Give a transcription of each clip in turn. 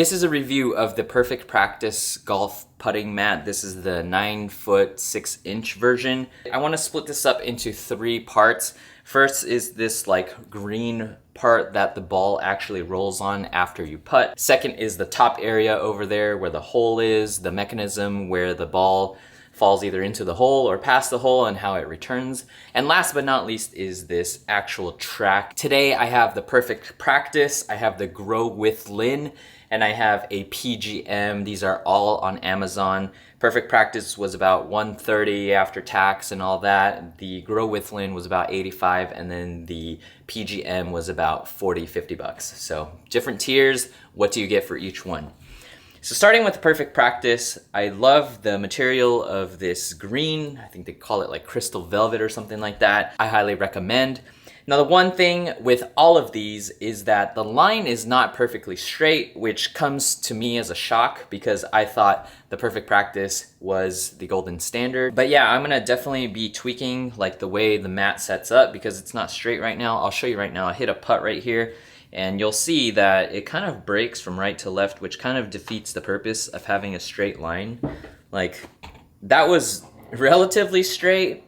This is a review of the Perfect Practice golf putting mat. This is the 9-foot 6-inch version. I want to split this up into 3 parts. First is this like green part that the ball actually rolls on after you putt. Second is the top area over there where the hole is, the mechanism where the ball falls either into the hole or past the hole and how it returns. And last but not least is this actual track. Today I have the Perfect Practice, I have the growithlin, and I have a PGM. These are all on Amazon. Perfect Practice was about $130 after tax and all that. The growithlin was about $85, and then the PGM was about $40-50. So different tiers. What do you get for each one? So starting with the Perfect Practice, I love the material of this green. I think they call it like crystal velvet or something like that. I highly recommend. Now the one thing with all of these is that the line is not perfectly straight, which comes to me as a shock because I thought the Perfect Practice was the golden standard. But yeah, I'm gonna definitely be tweaking like the way the mat sets up because it's not straight right now. I'll show you right now. I hit a putt right here, and you'll see that it kind of breaks from right to left, which kind of defeats the purpose of having a straight line. Like, that was relatively straight.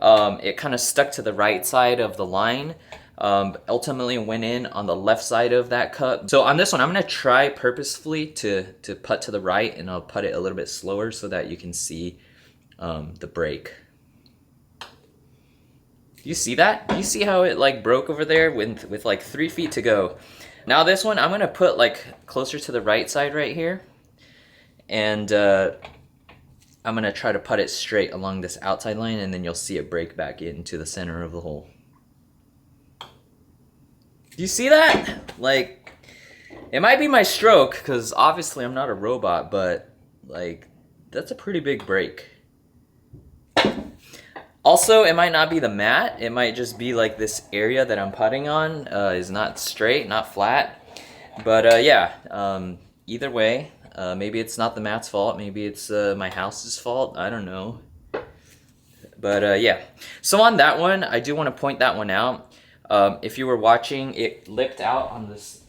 It kind of stuck to the right side of the line. Ultimately went in on the left side of that cup. So on this one, I'm gonna try purposefully to putt to the right, and I'll putt it a little bit slower so that you can see the break. You see that? You see how it like broke over there with like 3 feet to go? Now this one, I'm gonna put like closer to the right side right here, and I'm gonna try to putt it straight along this outside line, and then you'll see it break back into the center of the hole. Do you see that? Like, it might be my stroke, because obviously I'm not a robot, but like, that's a pretty big break. Also, it might not be the mat, it might just be like this area that I'm putting on is not straight, not flat. But yeah, either way, maybe it's not the mat's fault, maybe it's my house's fault, I don't know. But yeah, so on that one, I do want to point that one out. If you were watching, it lipped out on this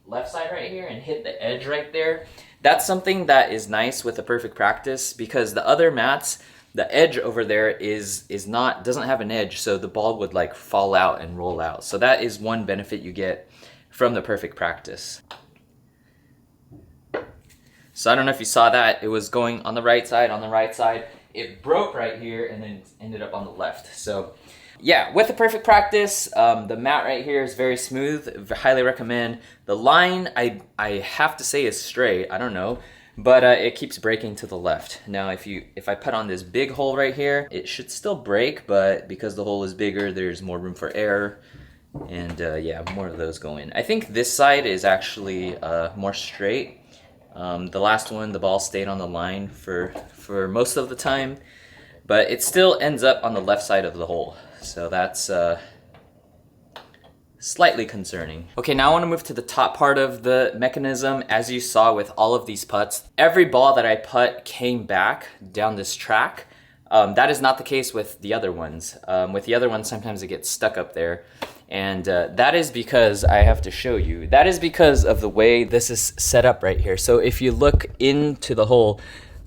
left side right here and hit the edge right there. That's something that is nice with the Perfect Practice, because the other mats, the edge over there doesn't have an edge, so the ball would like fall out and roll out. So that is one benefit you get from the Perfect Practice. So I don't know if you saw that, it was going on the right side, it broke right here and then ended up on the left. So yeah, with the Perfect Practice, the mat right here is very smooth, highly recommend. The line, I have to say is straight, I don't know, but it keeps breaking to the left. Now if I put on this big hole right here, it should still break, but because the hole is bigger, there's more room for error, and yeah, more of those go in. I think this side is actually more straight. The last one, the ball stayed on the line for most of the time, but it still ends up on the left side of the hole. So that's slightly concerning. Okay, now I want to move to the top part of the mechanism. As you saw with all of these putts, every ball that I putt came back down this track. That is not the case with the other ones. With the other ones, sometimes it gets stuck up there. And that is because, I have to show you, that is because of the way this is set up right here. So if you look into the hole,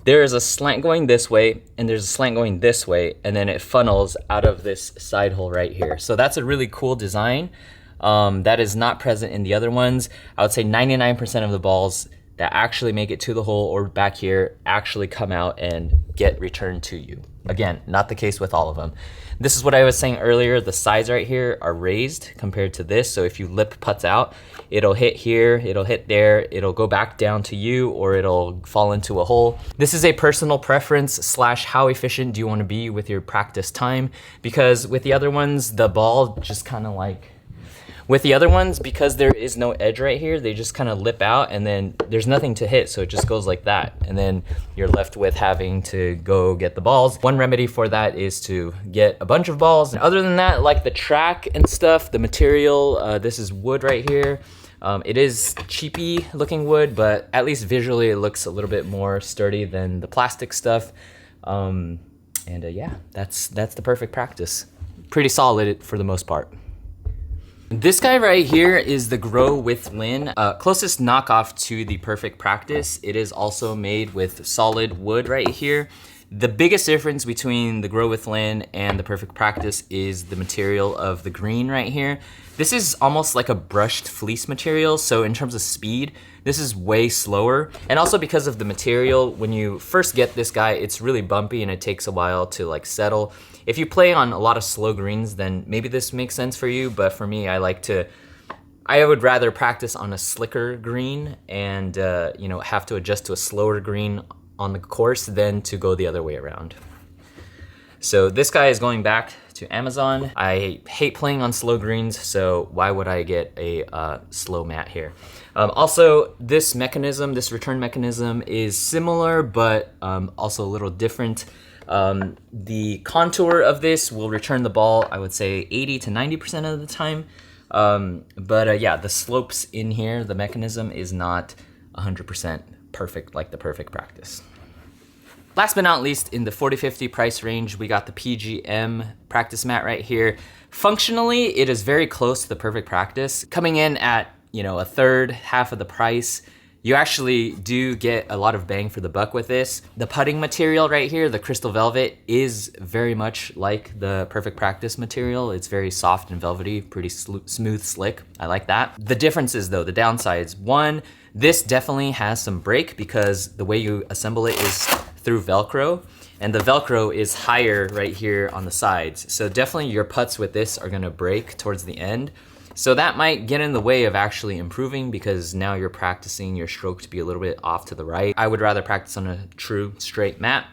there is a slant going this way, and there's a slant going this way, and then it funnels out of this side hole right here. So that's a really cool design that is not present in the other ones. I would say 99% of the balls that actually make it to the hole or back here actually come out and get returned to you. Again, not the case with all of them. This is what I was saying earlier, the sides right here are raised compared to this, so if you lip putts out, it'll hit here, it'll hit there, it'll go back down to you, or it'll fall into a hole. This is a personal preference / how efficient do you want to be with your practice time, because with the other ones, the ball just kind of like, with the other ones, because there is no edge right here, they just kind of lip out and then there's nothing to hit, so it just goes like that. And then you're left with having to go get the balls. One remedy for that is to get a bunch of balls. And other than that, like the track and stuff, the material, this is wood right here. It is cheapy looking wood, but at least visually it looks a little bit more sturdy than the plastic stuff. Yeah, that's the Perfect Practice. Pretty solid for the most part. This guy right here is the growithlin, closest knockoff to the Perfect Practice. It is also made with solid wood right here. The biggest difference between the growithlin and the Perfect Practice is the material of the green right here. This is almost like a brushed fleece material, so in terms of speed, this is way slower. And also because of the material, when you first get this guy, it's really bumpy and it takes a while to like settle. If you play on a lot of slow greens, then maybe this makes sense for you, but for me, I would rather practice on a slicker green and you know, have to adjust to a slower green on the course than to go the other way around. So this guy is going back to Amazon. I hate playing on slow greens, so why would I get a slow mat here? Also, this return mechanism is similar, but also a little different. The contour of this will return the ball, I would say 80 to 90% of the time. Yeah, the slopes in here, the mechanism is not 100% perfect like the Perfect Practice. Last but not least, in the $40-50 price range, we got the PGM practice mat right here. Functionally, it is very close to the Perfect Practice. Coming in at, you know, a third, half of the price, you actually do get a lot of bang for the buck with this. The putting material right here, the crystal velvet, is very much like the Perfect Practice material. It's very soft and velvety, pretty smooth, slick. I like that. The differences though, the downsides. One, this definitely has some break because the way you assemble it is through Velcro, and the Velcro is higher right here on the sides. So definitely your putts with this are gonna break towards the end. So that might get in the way of actually improving because now you're practicing your stroke to be a little bit off to the right. I would rather practice on a true straight mat.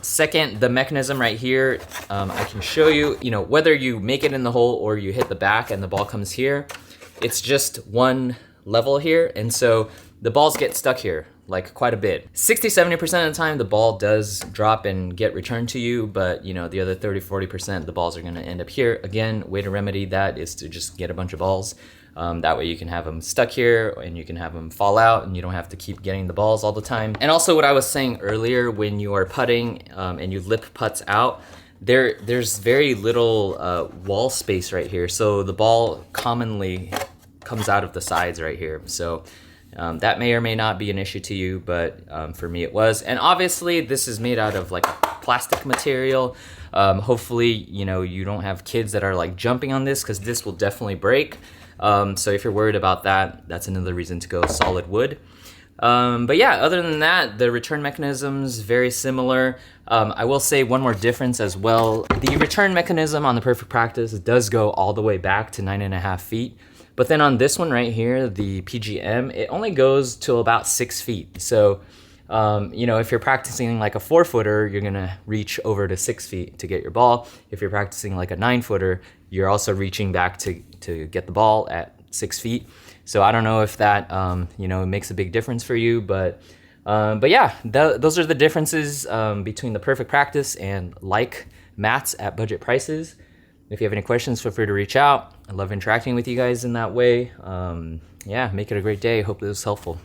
Second, the mechanism right here, I can show you, you know, whether you make it in the hole or you hit the back and the ball comes here, it's just one level here. And so the balls get stuck here like quite a bit. 60-70% of the time the ball does drop and get returned to you, but you know, the other 30-40% the balls are gonna end up here. Again, way to remedy that is to just get a bunch of balls. That way you can have them stuck here and you can have them fall out and you don't have to keep getting the balls all the time. And also what I was saying earlier, when you are putting and you lip putts out, there's very little wall space right here. So the ball commonly comes out of the sides right here. So that may or may not be an issue to you, but for me it was. And obviously this is made out of like plastic material. Hopefully, you know, you don't have kids that are like jumping on this because this will definitely break. So if you're worried about that, that's another reason to go solid wood. But yeah, other than that, the return mechanism's very similar. I will say one more difference as well. The return mechanism on the Perfect Practice does go all the way back to 9.5 feet. But then on this one right here, the PGM, it only goes to about 6 feet. So, you know, if you're practicing like a 4-footer, you're gonna reach over to 6 feet to get your ball. If you're practicing like a 9-footer, you're also reaching back to get the ball at 6 feet. So I don't know if that, you know, makes a big difference for you, but yeah, those are the differences between the Perfect Practice and like mats at budget prices. If you have any questions, feel free to reach out. I love interacting with you guys in that way. Yeah, make it a great day. Hope this was helpful.